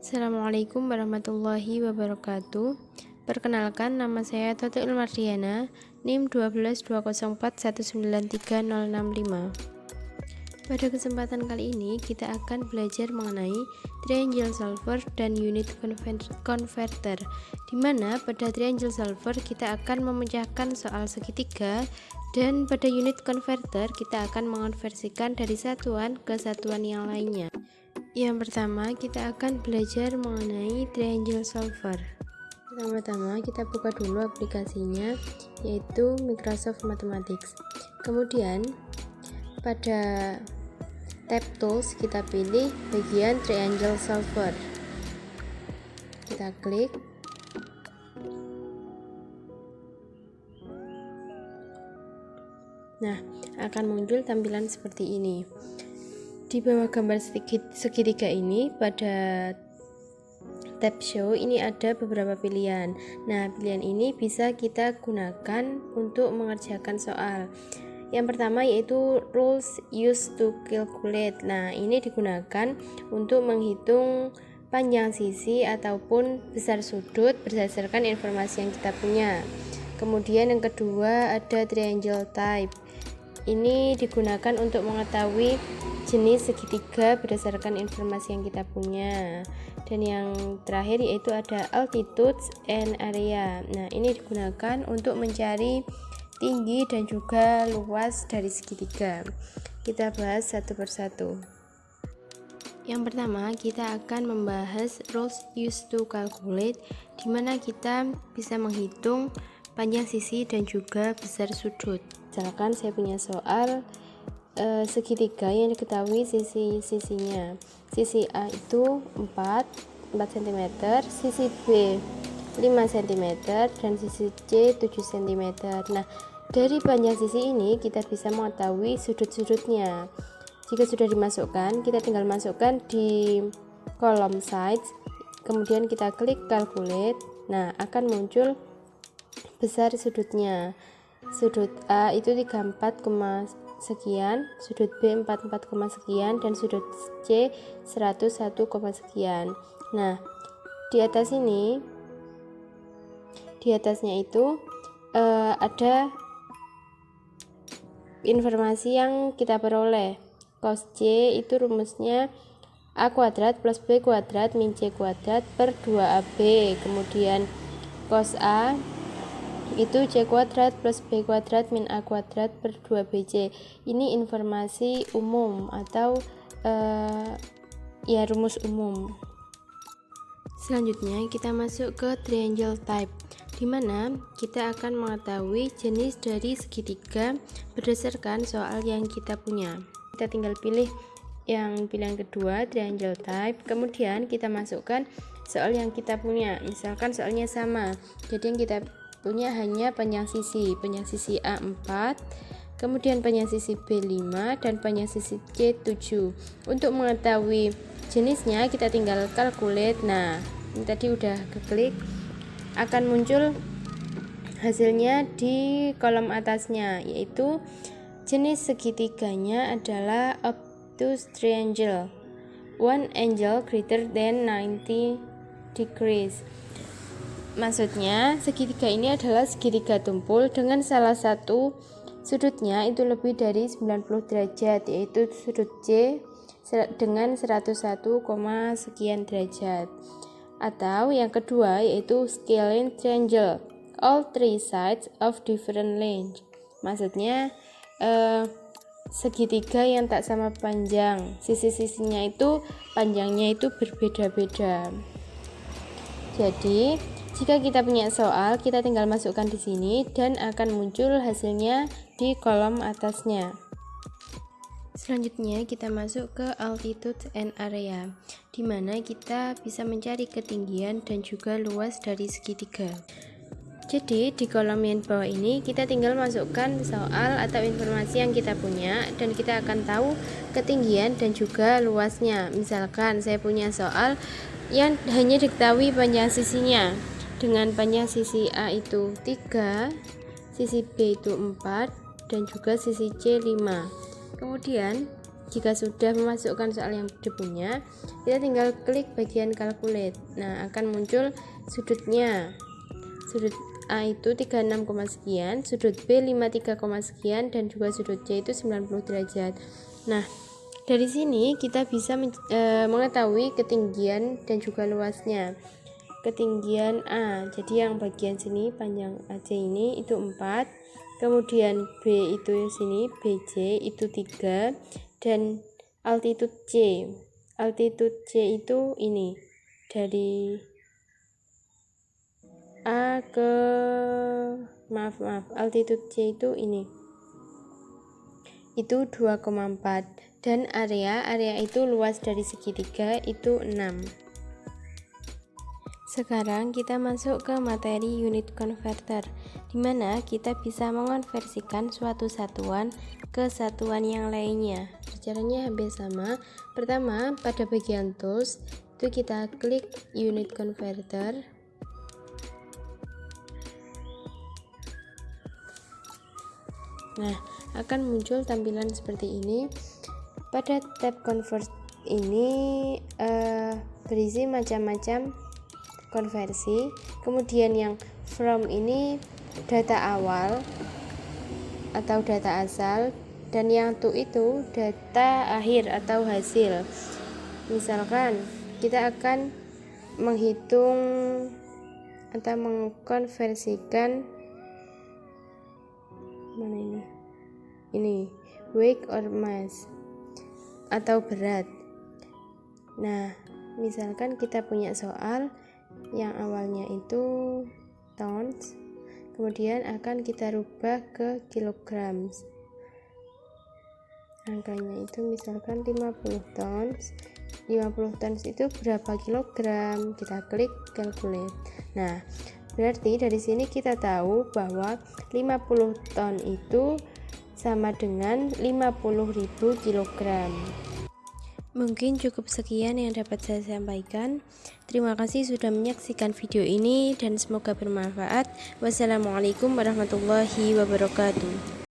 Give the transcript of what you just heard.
Assalamualaikum warahmatullahi wabarakatuh. Perkenalkan, nama saya Totiul Mardiana, NIM 12204193065. Pada kesempatan kali ini kita akan belajar mengenai triangle solver dan unit converter, di mana pada triangle solver kita akan memecahkan soal segitiga, dan pada unit converter kita akan mengonversikan dari satuan ke satuan yang lainnya. Yang pertama, kita akan belajar mengenai triangle solver. Pertama-tama kita buka dulu aplikasinya, yaitu Microsoft Mathematics. Kemudian pada tab tools kita pilih bagian triangle solver. Kita klik. Nah, akan muncul tampilan seperti ini. Di bawah gambar segitiga ini pada tab show ini ada beberapa pilihan. Nah, pilihan ini bisa kita gunakan untuk mengerjakan soal. Yang pertama yaitu rules used to calculate. Nah, ini digunakan untuk menghitung panjang sisi ataupun besar sudut berdasarkan informasi yang kita punya. Kemudian yang kedua ada triangle type. Ini digunakan untuk mengetahui jenis segitiga berdasarkan informasi yang kita punya. Dan yang terakhir yaitu ada altitude and area. Nah, ini digunakan untuk mencari tinggi dan juga luas dari segitiga. Kita bahas satu persatu. Yang pertama, kita akan membahas rules used to calculate, di mana kita bisa menghitung panjang sisi dan juga besar sudut. Misalkan saya punya soal segitiga yang diketahui sisi-sisinya. Sisi A itu 4 cm, sisi B 5 cm, dan sisi C 7 cm. Nah, dari panjang sisi ini kita bisa mengetahui sudut-sudutnya. Jika sudah dimasukkan, kita tinggal masukkan di kolom size, kemudian kita klik calculate. Nah, akan muncul besar sudutnya. Sudut A itu 34, sekian, sudut B 44, sekian, dan sudut C 101, sekian. Nah, di atas ini, di atasnya itu ada informasi yang kita peroleh. Cos C itu rumusnya A kuadrat plus B kuadrat min C kuadrat per 2AB. Kemudian cos A itu C kuadrat plus B kuadrat min A kuadrat per 2BC. Ini informasi umum atau rumus umum. Selanjutnya kita masuk ke triangle type, di mana kita akan mengetahui jenis dari segitiga berdasarkan soal yang kita punya. Kita tinggal pilih yang pilihan kedua, triangle type, kemudian kita masukkan soal yang kita punya. Misalkan soalnya sama, jadi yang kita punya hanya panjang sisi A 4, kemudian panjang sisi B 5, dan panjang sisi C 7. Untuk mengetahui jenisnya kita tinggal calculate. Nah, ini tadi udah keklik, akan muncul hasilnya di kolom atasnya, yaitu jenis segitiganya adalah obtuse triangle, one angle greater than 90 degrees. Maksudnya, segitiga ini adalah segitiga tumpul dengan salah satu sudutnya itu lebih dari 90 derajat, yaitu sudut C dengan 101, sekian derajat. Atau yang kedua yaitu scalene triangle, all three sides of different length. Maksudnya segitiga yang tak sama panjang, sisi-sisinya itu panjangnya itu berbeda-beda. Jadi jika kita punya soal, kita tinggal masukkan di sini dan akan muncul hasilnya di kolom atasnya. Selanjutnya kita masuk ke altitude and area, di mana kita bisa mencari ketinggian dan juga luas dari segitiga. Jadi di kolom yang bawah ini kita tinggal masukkan soal atau informasi yang kita punya dan kita akan tahu ketinggian dan juga luasnya. Misalkan saya punya soal yang hanya diketahui panjang sisinya, dengan panjang sisi A itu 3, sisi B itu 4, dan juga sisi C 5. Kemudian Jika sudah memasukkan soal yang dipunya, kita tinggal klik bagian calculate. Nah, akan muncul sudutnya. Sudut A itu 36, sekian, sudut B 53, sekian, dan juga sudut C itu 90 derajat. Nah, dari sini kita bisa mengetahui ketinggian dan juga luasnya. Ketinggian A, jadi yang bagian sini panjang AC ini itu 4, kemudian B itu sini BC itu 3, dan altitude C itu ini dari A ke altitude C itu ini itu 2,4, dan area itu luas dari segitiga itu 6. Sekarang kita masuk ke materi unit converter, di mana kita bisa mengonversikan suatu satuan ke satuan yang lainnya. Caranya hampir sama. Pertama, pada bagian tools itu kita klik unit converter. Nah, akan muncul tampilan seperti ini. Pada tab convert ini berisi macam-macam konversi. Kemudian yang from ini data awal atau data asal, dan yang to itu data akhir atau hasil. Misalkan kita akan menghitung atau mengkonversikan mana ini weight or mass atau berat. Nah, misalkan kita punya soal yang awalnya itu tons, kemudian akan kita rubah ke kilogram. Angkanya itu misalkan 50 tons. 50 tons itu berapa kilogram? Kita klik calculate. Nah, berarti dari sini kita tahu bahwa 50 ton itu sama dengan 50.000 kilogram. Mungkin cukup sekian yang dapat saya sampaikan. Terima kasih sudah menyaksikan video ini dan semoga bermanfaat. Wassalamualaikum warahmatullahi wabarakatuh.